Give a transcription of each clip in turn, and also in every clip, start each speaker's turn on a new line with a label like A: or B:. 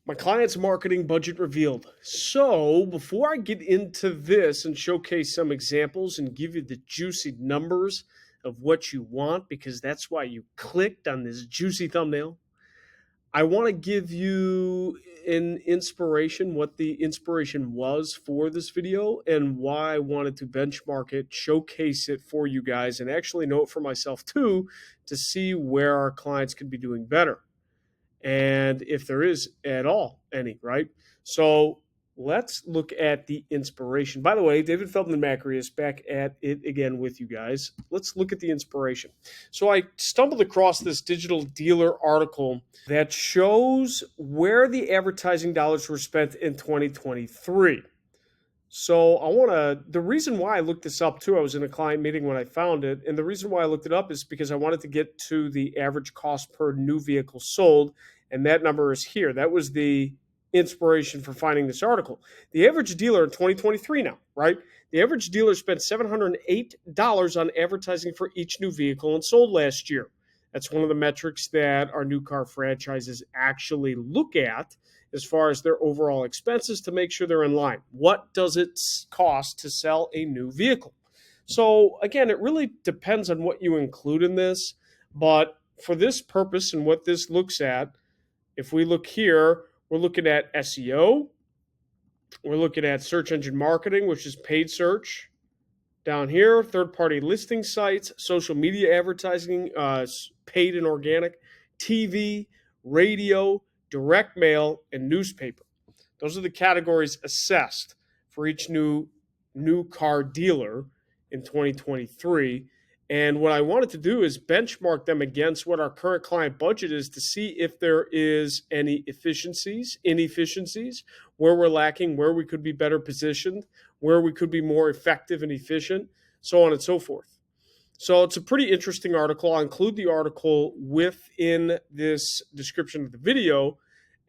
A: My client's marketing budget revealed. So, before I get into this and showcase some examples and give you the juicy numbers of what you want, because that's why you clicked on this juicy thumbnail, I want to give you an inspiration, what the inspiration was for this video, and why I wanted to benchmark it, showcase it for you guys, and actually know it for myself too, to see where our clients could be doing better and if there is at all any, right? So let's look at the inspiration. By the way, David Feldman-Makrias back at it again with you guys. Let's look at the inspiration. So I stumbled across this digital dealer article that shows where the advertising dollars were spent in 2023. So the reason why I looked this up too, I was in a client meeting when I found it. And the reason why I looked it up is because I wanted to get to the average cost per new vehicle sold. And that number is here. That was the inspiration for finding this article. The average dealer in 2023 now, right? The average dealer spent $708 on advertising for each new vehicle and sold last year. That's one of the metrics that our new car franchises actually look at as far as their overall expenses to make sure they're in line. What does it cost to sell a new vehicle? So again, it really depends on what you include in this, but for this purpose and what this looks at, if we look here, we're looking at SEO, we're looking at search engine marketing, which is paid search. Down here, third-party listing sites, social media advertising, paid and organic, TV, radio, direct mail, and newspaper. Those are the categories assessed for each new car dealer in 2023. And what I wanted to do is benchmark them against what our current client budget is to see if there is any inefficiencies, where we're lacking, where we could be better positioned, where we could be more effective and efficient, so on and so forth. So it's a pretty interesting article. I'll include the article within this description of the video.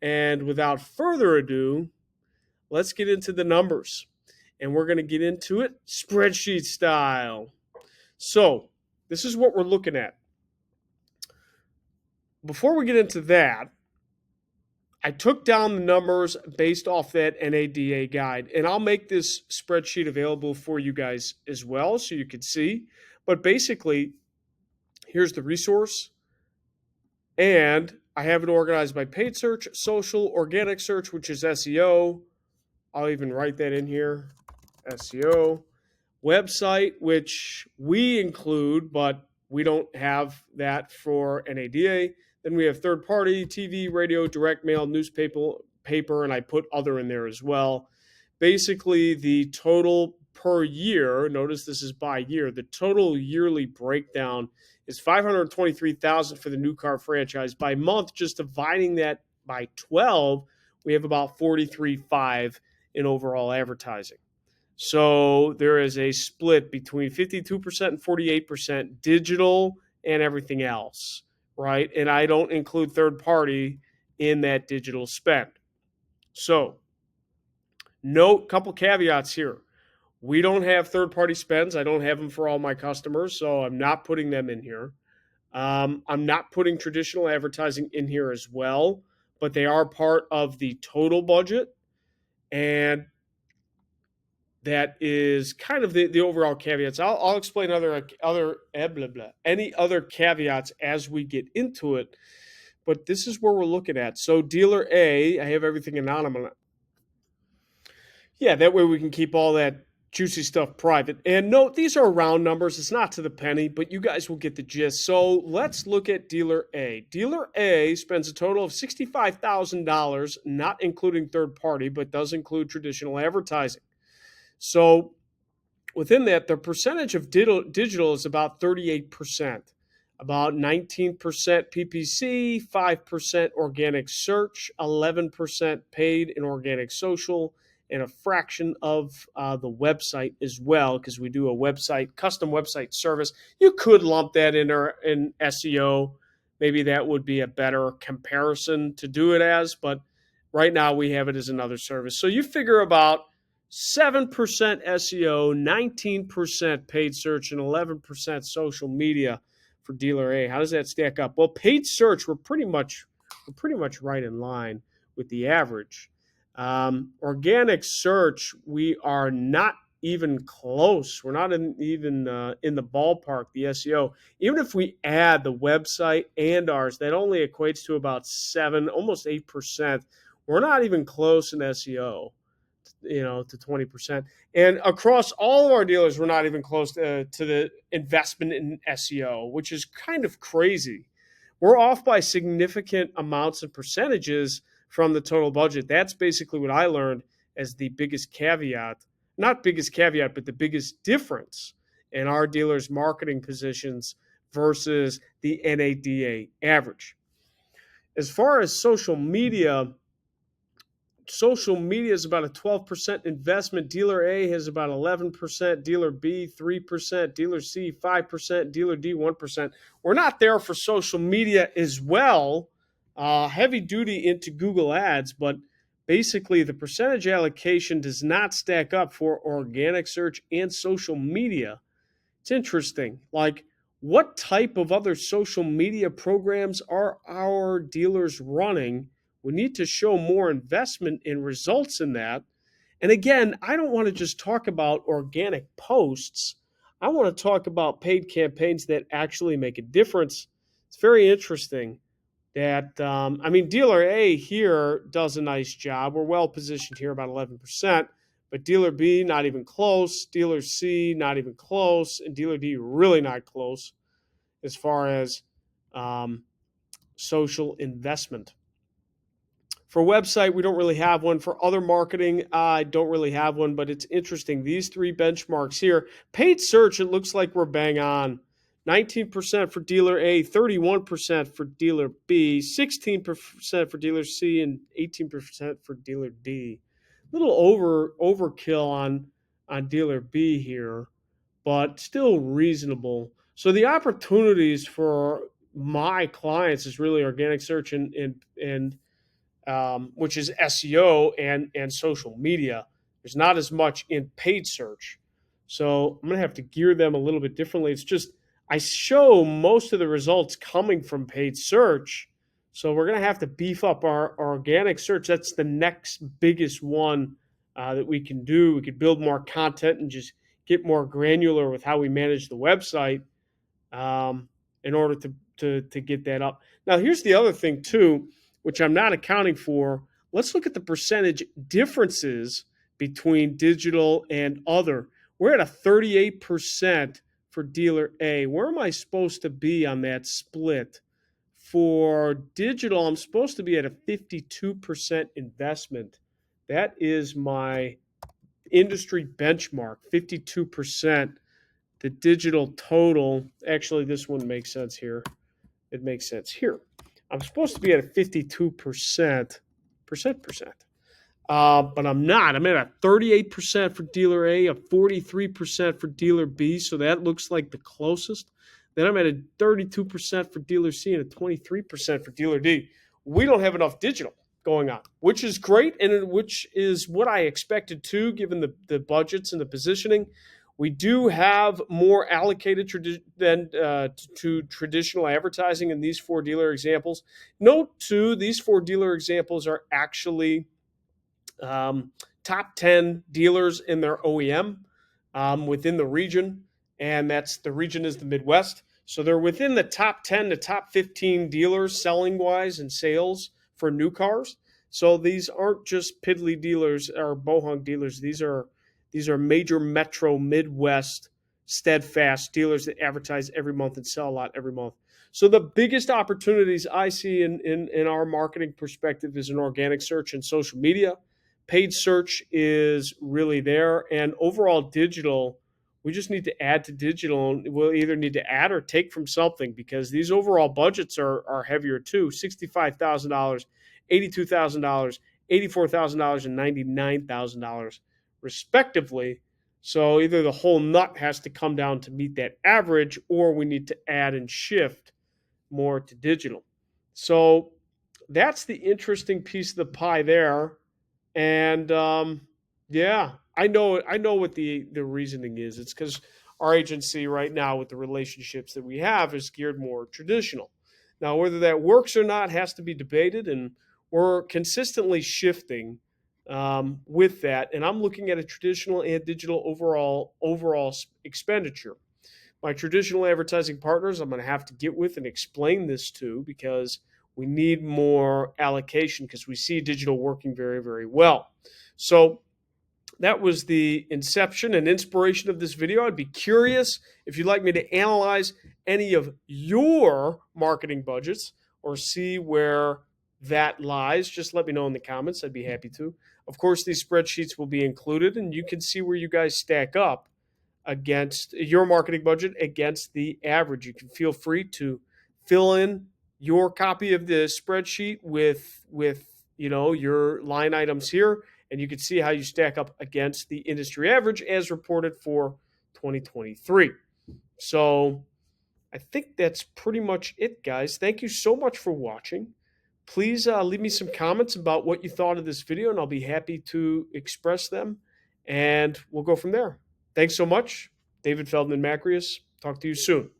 A: And without further ado, let's get into the numbers. And we're going to get into it spreadsheet style. So this is what we're looking at. Before we get into that, I took down the numbers based off that NADA guide, and I'll make this spreadsheet available for you guys as well so you can see. But basically, here's the resource, and I have it organized by paid search, social, organic search, which is SEO. I'll even write that in here, SEO. Website, which we include, but we don't have that for NADA. Then we have third party, TV, radio, direct mail, newspaper, and I put other in there as well. Basically, the total per year, notice this is by year, the total yearly breakdown is $523,000 for the new car franchise. By month, just dividing that by 12, we have about $43,500 in overall advertising. So there is a split between 52% and 48% digital and everything else, right? And I don't include third party in that digital spend. So note, couple caveats here. We don't have third party spends. I don't have them for all my customers, so I'm not putting them in here. I'm not putting traditional advertising in here as well, but they are part of the total budget. And that is kind of the overall caveats. I'll explain any other caveats as we get into it, but this is where we're looking at. So dealer A, I have everything anonymous. Yeah, that way we can keep all that juicy stuff private. And note, these are round numbers. It's not to the penny, but you guys will get the gist. So let's look at dealer A. Dealer A spends a total of $65,000, not including third party, but does include traditional advertising. So within that, the percentage of digital is about 38%, about 19% PPC, 5% organic search, 11% paid and organic social, and a fraction of the website as well, because we do a custom website service. You could lump that in SEO. Maybe that would be a better comparison to do it as, but right now we have it as another service. So you figure about 7% SEO, 19% paid search, and 11% social media for dealer A. How does that stack up? Well, paid search, we're pretty much right in line with the average. Organic search, we are not even close. We're not even in the ballpark, the SEO. Even if we add the website and ours, that only equates to about 7, almost 8%. We're not even close in SEO, to 20%. And across all of our dealers, we're not even close to the investment in SEO, which is kind of crazy. We're off by significant amounts and percentages from the total budget. That's basically what I learned as the biggest caveat, not biggest caveat, but the biggest difference in our dealers' marketing positions versus the NADA average. As far as social media is about a 12% investment. Dealer A has about 11%, dealer B 3%, dealer C 5%, dealer D 1%. We're not there for social media as well, heavy duty into Google Ads, but basically the percentage allocation does not stack up for organic search and social media. It's interesting. Like, what type of other social media programs are our dealers running? We need to show more investment in results in that. And again, I don't want to just talk about organic posts. I want to talk about paid campaigns that actually make a difference. It's very interesting that, dealer A here does a nice job. We're well positioned here, about 11%. But dealer B, not even close. Dealer C, not even close. And dealer D, really not close as far as um, social investment. For website, we don't really have one. For other marketing, I don't really have one, but it's interesting. These three benchmarks here. Paid search, it looks like we're bang on. 19% for dealer A, 31% for dealer B, 16% for dealer C, and 18% for dealer D. A little overkill on dealer B here, but still reasonable. So the opportunities for my clients is really organic search and which is SEO and social media. There's not as much in paid search. So I'm going to have to gear them a little bit differently. It's just I show most of the results coming from paid search. So we're going to have to beef up our organic search. That's the next biggest one that we can do. We could build more content and just get more granular with how we manage the website in order to get that up. Now, here's the other thing, too, which I'm not accounting for. Let's look at the percentage differences between digital and other. We're at a 38% for dealer A. Where am I supposed to be on that split? For digital, I'm supposed to be at a 52% investment. That is my industry benchmark, 52%. The digital total, actually, this one makes sense here. It makes sense here. I'm supposed to be at a 52%, but I'm not. I'm at a 38% for dealer A, a 43% for dealer B, so that looks like the closest. Then I'm at a 32% for dealer C and a 23% for dealer D. We don't have enough digital going on, which is great, and which is what I expected too, given the budgets and the positioning. We do have more allocated to traditional advertising in these four dealer examples. Note too, these four dealer examples are actually top 10 dealers in their OEM within the region, and the region is the Midwest. So they're within the top 10 to top 15 dealers selling wise and sales for new cars. So these aren't just piddly dealers or bohunk dealers. These are major metro Midwest steadfast dealers that advertise every month and sell a lot every month. So the biggest opportunities I see in our marketing perspective is in organic search and social media. Paid search is really there. And overall digital, we just need to add to digital. We'll either need to add or take from something because these overall budgets are heavier too. $65,000, $82,000, $84,000, and $99,000 respectively. So either the whole nut has to come down to meet that average, or we need to add and shift more to digital. So that's the interesting piece of the pie there. And yeah, I know what the reasoning is. It's because our agency right now, with the relationships that we have, is geared more traditional. Now, whether that works or not has to be debated, and we're consistently shifting with that. And I'm looking at a traditional and digital overall expenditure. My traditional advertising partners, I'm going to have to get with and explain this to, because we need more allocation because we see digital working very, very well. So that was the inception and inspiration of this video. I'd be curious if you'd like me to analyze any of your marketing budgets or see where that lies. Just let me know in the comments. I'd be happy to. Of course, these spreadsheets will be included, and you can see where you guys stack up against your marketing budget against the average. You can feel free to fill in your copy of the spreadsheet with your line items here, and you can see how you stack up against the industry average as reported for 2023. So I think that's pretty much it, guys. Thank you so much for watching. Please leave me some comments about what you thought of this video, and I'll be happy to express them, and we'll go from there. Thanks so much. David Feldman-Makrias. Talk to you soon.